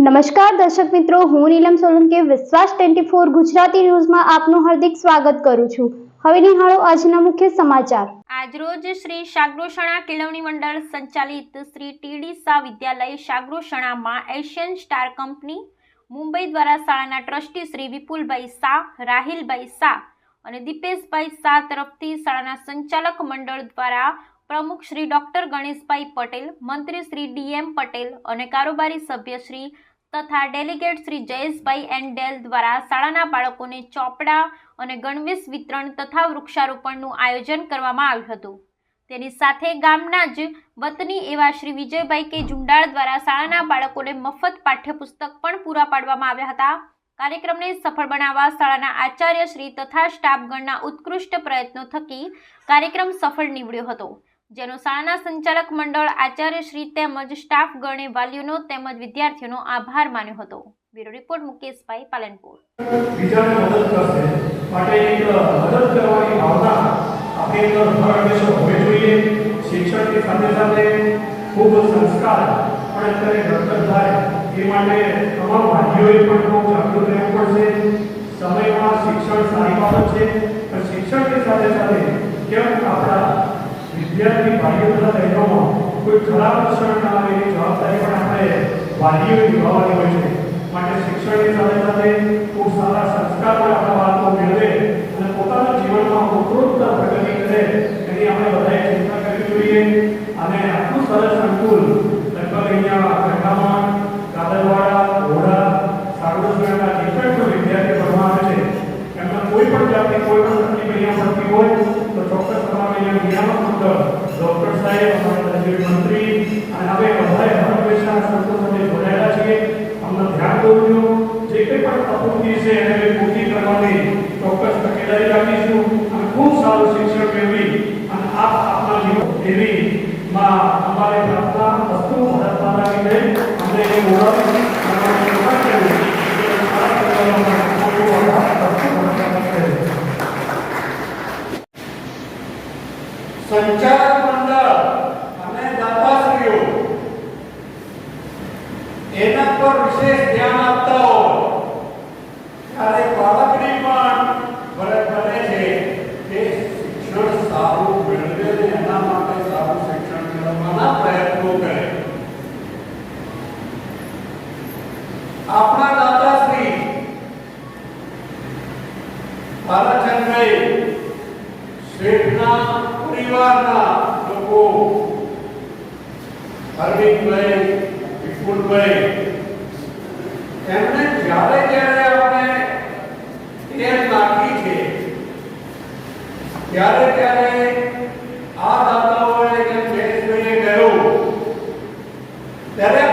નમસ્કાર દર્શક મિત્રો, હું નીલમ સોલંકી વિશ્વાસ 24 ગુજરાતી ન્યૂઝમાં આપનું હાર્દિક સ્વાગત કરું છું। હવે નિહાળો આજના મુખ્ય સમાચાર। આજરોજ શ્રી શાગ્રોષણા કેળવણી મંડળ સંચાલિત શ્રી ટીડી શાહ વિદ્યાલય શાગ્રોષણામાં એશિયન સ્ટાર કંપની મુંબઈ દ્વારા શાળાના ટ્રસ્ટી શ્રી વિપુલભાઈ શાહ, રાહિલભાઈ શાહ અને દીપેશભાઈ શાહ તરફથી શાળાના સંચાલક મંડળ દ્વારા પ્રમુખ શ્રી ડોક્ટર ગણેશભાઈ પટેલ, મંત્રી શ્રી ડીએમ પટેલ અને કારોબારી સભ્ય શ્રી તથા ડેલિગેટ શ્રી જયેશભાઈ એન ડેલ દ્વારા શાળાના બાળકોને ચોપડા અને ગણવેશ વિતરણ તથા વૃક્ષારોપણનું આયોજન કરવામાં આવ્યું હતું। તેની સાથે ગામના જ વતની એવા શ્રી વિજયભાઈ કે ઝુંડાળ દ્વારા શાળાના બાળકોને મફત પાઠ્યપુસ્તક પણ પૂરા પાડવામાં આવ્યા હતા। કાર્યક્રમને સફળ બનાવવા શાળાના આચાર્ય શ્રી તથા સ્ટાફગણના ઉત્કૃષ્ટ પ્રયત્નો થકી કાર્યક્રમ સફળ નીવડ્યો હતો, જેનો શાળાના સંચાલક મંડળ, આચાર્ય શ્રી તેમજ સ્ટાફગણે વાલીઓનો તેમજ વિદ્યાર્થીઓનો આભાર માન્યો હતો। બ્યુરો રિપોર્ટ મુકેશભાઈ પાલનપુર। બીજાને મદદ કરશે માટે એક મદદ કરવાની ભાવના આપણે અંદર હંમેશા હોવી જોઈએ। શિક્ષણની સાથે સાથે ખૂબ સંસ્કાર પણ અત્યારે ઘડતર થાય એ માટે તમામ વાલીઓએ પણ ખૂબ જાગૃત રહેવું પડશે। સમયમાં શિક્ષણ સારી બાબત છે, પણ શિક્ષણની સાથે સાથે કેમ આપણા વિદ્યાર્થી ભાઈઓ તથા બહેનોમાં કોઈ ખરાબ અસર ના આવે એની જવાબદારી પણ આપણે વાલીઓએ નિભાવવાની હોય છે। માટે શિક્ષણની સાથે સાથે ખૂબ સારા સંસ્કાર પણ આપણા બાળકો મેળવે અને પોતાના જીવનમાં ઉત્કૃષ્ટ પ્રગતિ કરે એની આપણે બધાએ ચિંતા કરવી જોઈએ। અને આટલું સરસ સંકુલ લગભગ અહીંયા ગંગામાં, કાદરવાડા, ઘોડા, શાગ્રોષણાના જેટલા પણ વિદ્યાર્થીઓ ભણવા આવે છે એમના કોઈ પણ જાતની કોઈ પણ તકલીફ અહીંયા પડતી હોય તો ચોક્કસ તમારે અહીંયા નિયામક મંડળ, ડૉક્ટર સાહેબ, અમારા રાજ્ય મંત્રી અને હવે બધાએ હંમેશા સંકુલ સાથે જોડાયેલા છીએ। અમને ધ્યાન દોરજો, જે કંઈ પણ પ્રવૃત્તિ છે એને પૂરી કરવાની ચોક્કસ તકેદારી રાખીશું અને ખૂબ સારું શિક્ષણ મેળવી અને આપના જીવન એવી અમારી પ્રાર્થના વસ્તુ ભારત માતા કી જય। અમને એ બોલાવી સંચાલક મંડળ અને દાતાશ્રીઓ એના પર વિશેષ ધ્યાન આપતા હોય ત્યારે બાળકની પણ ફરજ બને છે કે શિક્ષણ સારું મેળવે અને એના માટે સારું શિક્ષણ મેળવવાના પ્રયત્નો કરે। આપણા દાતાશ્રી બાલચંદ્રભાઈ શેઠના પરિવારના લોકો, અરવિંદભાઈ, વિપુલભાઈ, એમને જ્યારે જ્યારે આપણે એર નાખી છે ત્યારે આ દાતાઓએ જેમ જયેશભાઈએ કહ્યું ત્યારે